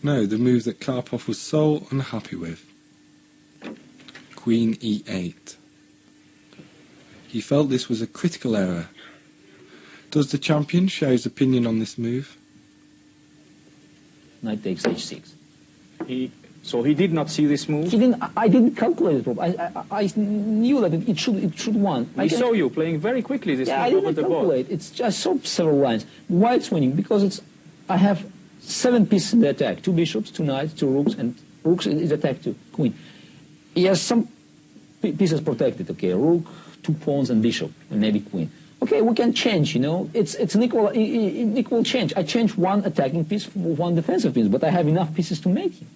No, the move that Karpov was so unhappy with. Queen e8. He felt this was a critical error. Does the champion share his opinion on this move? Knight takes h6. So he did not see this move? He didn't. I didn't calculate it. I knew that it should win. I saw you playing very quickly this move over the board. I didn't calculate. It's just so several lines. White's winning because I have 7 pieces in the attack. 2 bishops, 2 knights, 2 rooks, and rooks is attacked to queen. He has some pieces protected. Okay, rook, 2 pawns, and bishop, and maybe queen. Okay, we can change, you know. It's an equal change. I change 1 attacking piece for 1 defensive piece, but I have enough pieces to make him.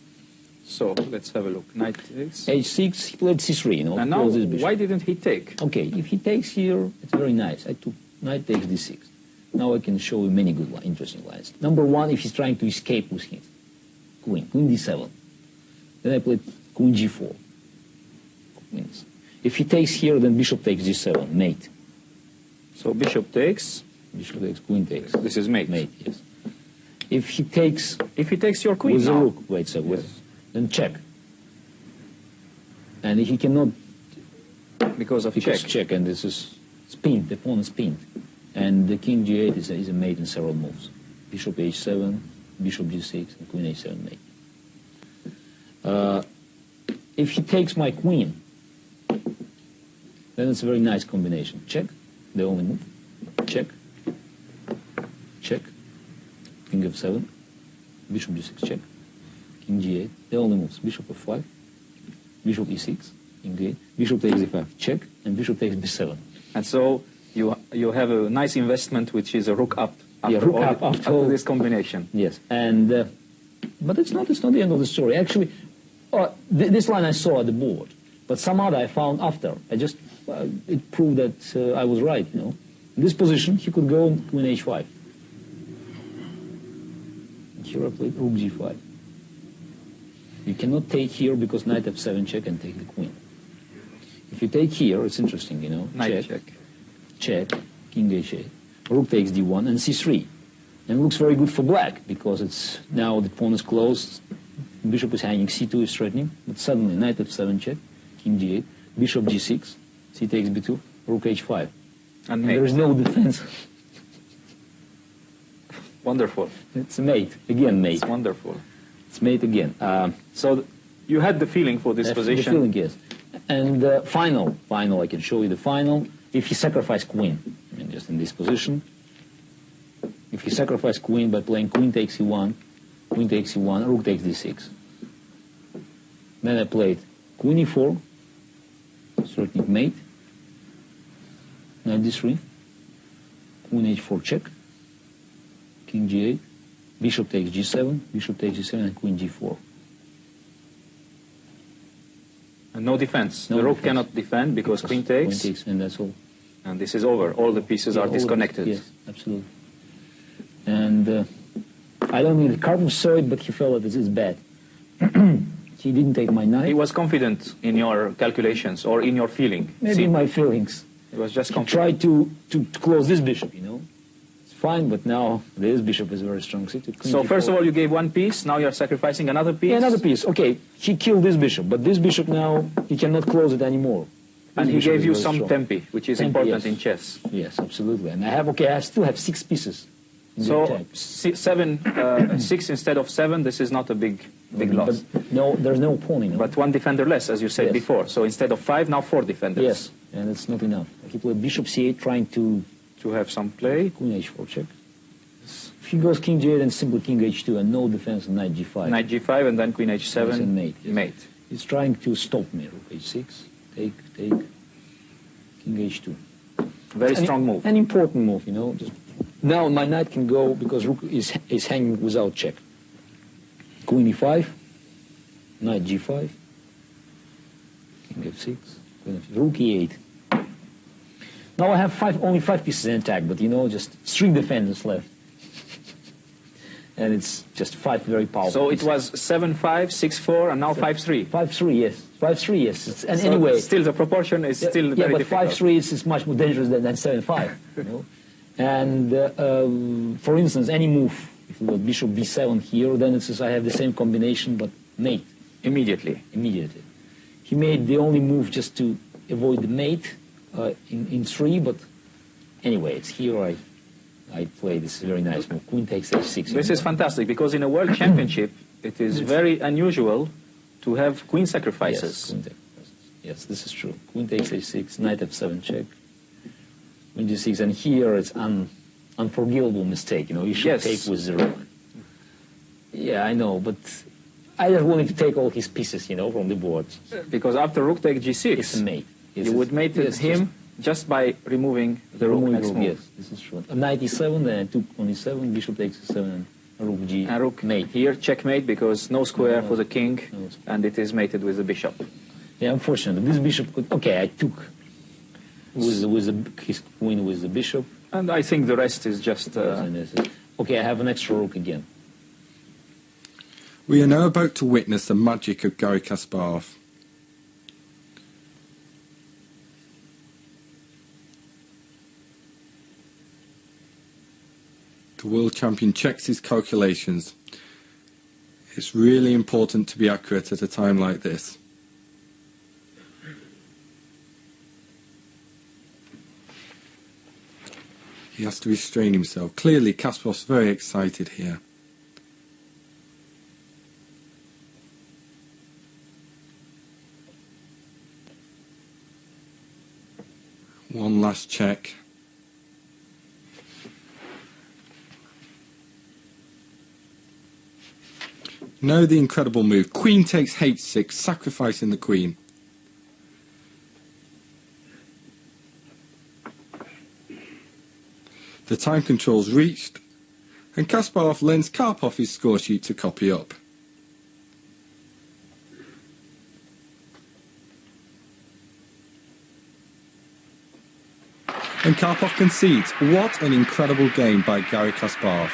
So, let's have a look. Knight takes. h6, he played c3, you know. And now, why didn't he take? Okay, if he takes here, it's very nice. I took knight takes d6. Now I can show you many good, interesting lines. Number 1, if he's trying to escape with his queen d7. Then I played queen g4. Queens. If he takes here, then bishop takes g7, mate. So bishop takes, queen takes. This is mate. Mate, yes. If he takes your queen with now. the rook, wait, so then check. And he cannot because check, and this is pinned. The pawn is pinned, and the king g8 is a mate in several moves. Bishop h7, bishop g6, and queen h7 mate. If he takes my queen, then it's a very nice combination. Check, the only move. Check, check. King f7, bishop g6, check. King g8, the only moves. Bishop f5, bishop e6, king g8, bishop takes e5, check, and bishop takes b7. And so you have a nice investment, which is a rook up. After this combination. Yes, and but it's not the end of the story. Actually, this line I saw at the board, but some other I found after. It proved that I was right. You know, in this position he could go queen h5. Here I played rook g5. You cannot take here because knight f7 check and take the queen. If you take here, it's interesting, you know. Knight check, king h8, rook takes d1 and c3. And it looks very good for black because it's now the pawn is closed, bishop is hanging, c2 is threatening, but suddenly knight f7 check, king g8, bishop g6, c takes b2, rook h5. And there is no defense. Wonderful. It's a mate, again mate. It's wonderful. It's mate again. So you had the feeling for this position? The feeling, yes. And final, I can show you the final. If he sacrificed queen, I mean, just in this position. If he sacrificed queen by playing queen takes e1, rook takes d6. Then I played queen e4, threatening mate, knight d3, queen h4 check, king g8, bishop takes g7, and queen g4. And no defense. The rook cannot defend because queen takes. Queen takes, and that's all. And this is over. All the pieces are disconnected. Yes, absolutely. And I don't mean Karpov saw it, but he felt that this is bad. He didn't take my knight. He was confident in your calculations or in your feeling. Maybe my feelings. He was just confident. He tried to close this bishop, you know. It's fine, but now this bishop is very strong. So first of all, you gave one piece. Now you're sacrificing another piece. Yeah, another piece. Okay, he killed this bishop, but this bishop now he cannot close it anymore. And he gave you some tempi, which is important in chess. Yes, absolutely. And I still have 6 pieces. So 6 instead of 7. This is not a big loss. But no, there's no pawn. You know? But 1 defender less, as you said before. So instead of 5, now 4 defenders. Yes, and it's not enough. He played bishop c8, trying to have some play. Queen h4 check. If he goes king g8, then simply king h2 and no defense on knight g5. Knight g5 and then queen h7. And mate. Yes. Mate. He's trying to stop me. Rook h6, take, king h2. Very strong move. An important move, you know. Now my knight can go because rook is hanging without check. Queen e5, knight g5, king f6, rook e8. Now I have only 5 pieces in attack, but you know, just 3 defenders left. And it's just 5 very powerful. So it was 7-5, 6-4, and now 5-3. 5-3, yes. 5-3, yes. And so anyway, still the proportion is still very difficult. But 5-3 is much more dangerous than 7-5. You know? And for instance, any move, if bishop b7 here, then it says I have the same combination, but mate. Immediately. Immediately. He made the only move just to avoid the mate in 3, but anyway, it's here I play this very nice move. Queen takes h6. This is fantastic, because in a world championship, it is very unusual to have queen sacrifices. Yes, queen sacrifices. Yes, this is true. Queen takes h6, knight f7 check. Queen g6, and here it's unforgivable mistake. You know, you should take with the rook. Yeah, I know, but I just wanted to take all his pieces, you know, from the board. Because after rook takes g6, it's a mate. You would mate him just by removing the rook next move. Yes, this is true. Knight e7, then I took on e7, bishop takes e7, and rook g. And rook mate. Here, checkmate, because no square for the king, and it is mated with the bishop. Yeah, unfortunately, this bishop could... Okay, I took with his queen with the bishop. And I think the rest is just... Okay, I have an extra rook again. We are now about to witness the magic of Garry Kasparrov. The world champion checks his calculations. It's really important to be accurate at a time like this. He has to restrain himself. Clearly, Kasparov's very excited here. One last check. Now the incredible move. Queen takes h6, sacrificing the queen. The time control's reached, and Kasparrov lends Karpov his score sheet to copy up. And Karpov concedes. What an incredible game by Garry Kasparrov.